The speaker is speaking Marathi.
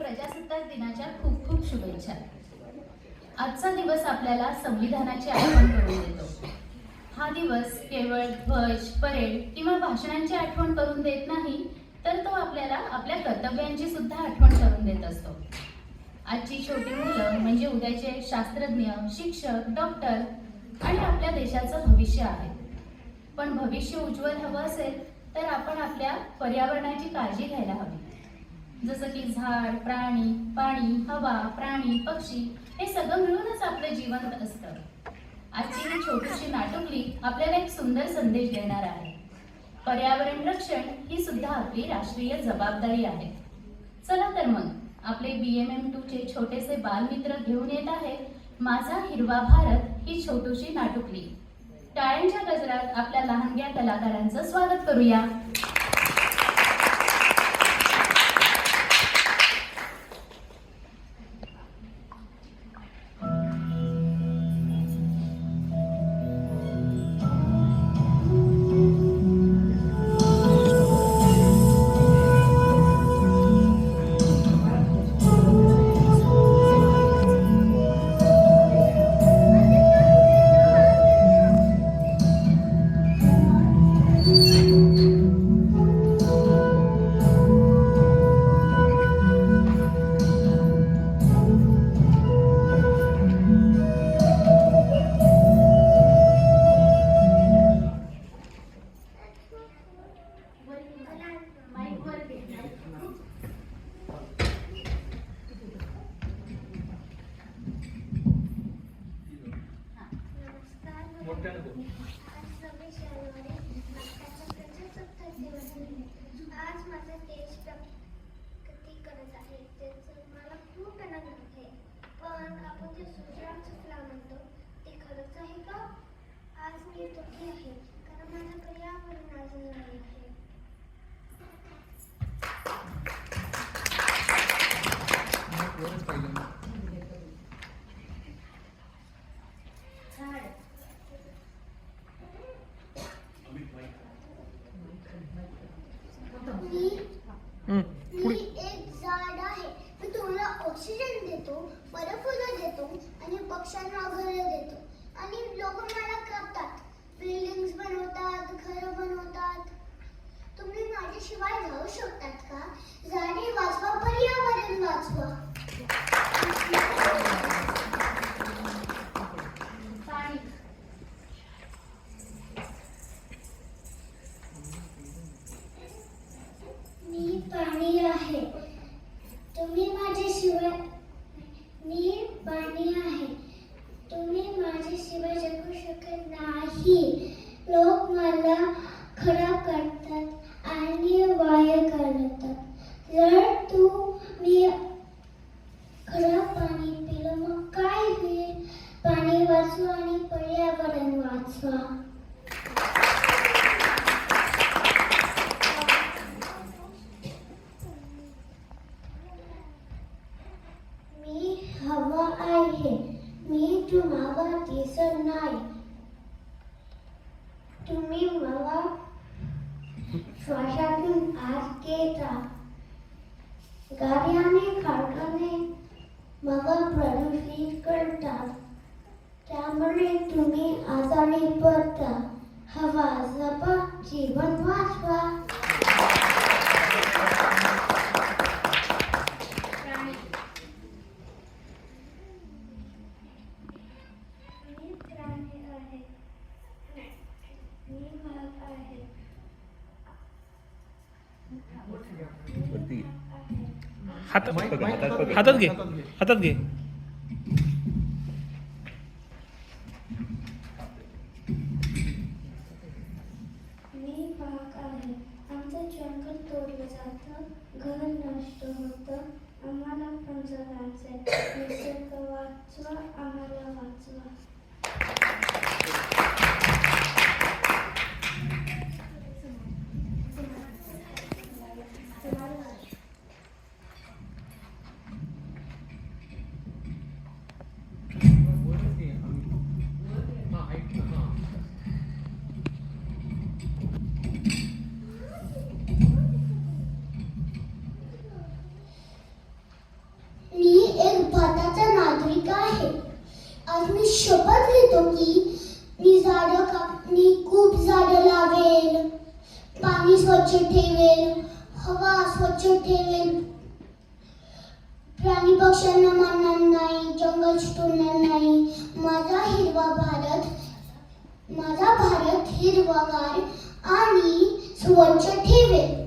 प्रजासत्ताक दिनाच्या खूप खूप शुभेच्छा. आजचा दिवस आपल्याला संविधानाची आठवण करून देतो. हा दिवस केवळ ध्वज, परेड किंवा भाषणांची आठवण करून देत नाही, तर तो आपल्याला आपल्या कर्तव्यांची सुद्धा आठवण करून देत असतो. आजची छोटी मुलं म्हणजे उद्याचे शास्त्रज्ञ, शिक्षक, डॉक्टर आणि आपल्या देशाचं भविष्य आहे. पण भविष्य उज्ज्वल हवं असेल तर आपण आपल्या पर्यावरणाची काळजी घ्यायला हवी. जसं की झाड, प्राणी, पाणी, हवा, प्राणी, पक्षी हे सगळं मिळूनच आपलं जीवन असतं. आजची ही छोटीशी नाटुकली आपल्याला एक सुंदर संदेश देणार आहे. पर्यावरण रक्षण ही सुद्धा आपली राष्ट्रीय जबाबदारी आहे. चला तर मग आपले BMM2 चे छोटेसे बालमित्र घेऊन येत आहे माझा हिरवा भारत ही छोटीशी नाटुकली. टाळ्यांच्या गजरात आपल्या लहानग्या कलाकारांचं स्वागत करूया. आज माझा देश प्रगती करत आहे, त्याचं मला खूप आनंद आहे. पण आपण जे सुजलाम सुफलाम म्हणतो ते खरंच आहे का? आज मी दुःखी आहे कारण माझं पर्यावरण आज नाही आहे. मी एक झाड आहे. मी तुम्हाला ऑक्सिजन देतो, फळं देतो आणि पक्ष्यांना घरं देतो. आणि लोक मला कापतात, बिल्डिंग्स बनवतात, घरं बनवतात. तुम्ही माझ्याशिवाय राहू शकतात का? झाडे वाचवा, पर्यावरण वाचवा. मी पाणी आहे. तुम्ही माझ्याशिवाय मी पाणी आहे. तुम्ही माझ्याशिवाय जगू शकत नाही. लोक मला खराब करतात आणि वाया घालवतात. जर तुम्ही खराब पाणी पिलं मग काय होईल? पाणी वाचवा आणि पर्यावरण वाचवा. मी हवा आहे. मी तुम्हाला दिसत नाही. तुम्ही मला श्वासातून आत घेता. गाड्याने कारखाने मला प्रदूषित करतात. त्यामुळे तुम्ही आजारी पडता. हवा जपा, जीवन वाचवा. हातात घे. मी वाघ आहे. आमचं जंगल तोडलं जातं, घर नष्ट होतं. आम्हाला पण जगायचंय. निसर्ग वाचवा, आम्हाला वाचवा. आज मी शपथ घेतो की मी खूप झाडं लावेल, पाणी स्वच्छ ठेवेल, हवा स्वच्छ ठेवेल, प्राणी पक्ष्यांना मारणार नाही, जंगल तोडणार नाही. माझा भारत हिरवागार आणि स्वच्छ ठेवेल.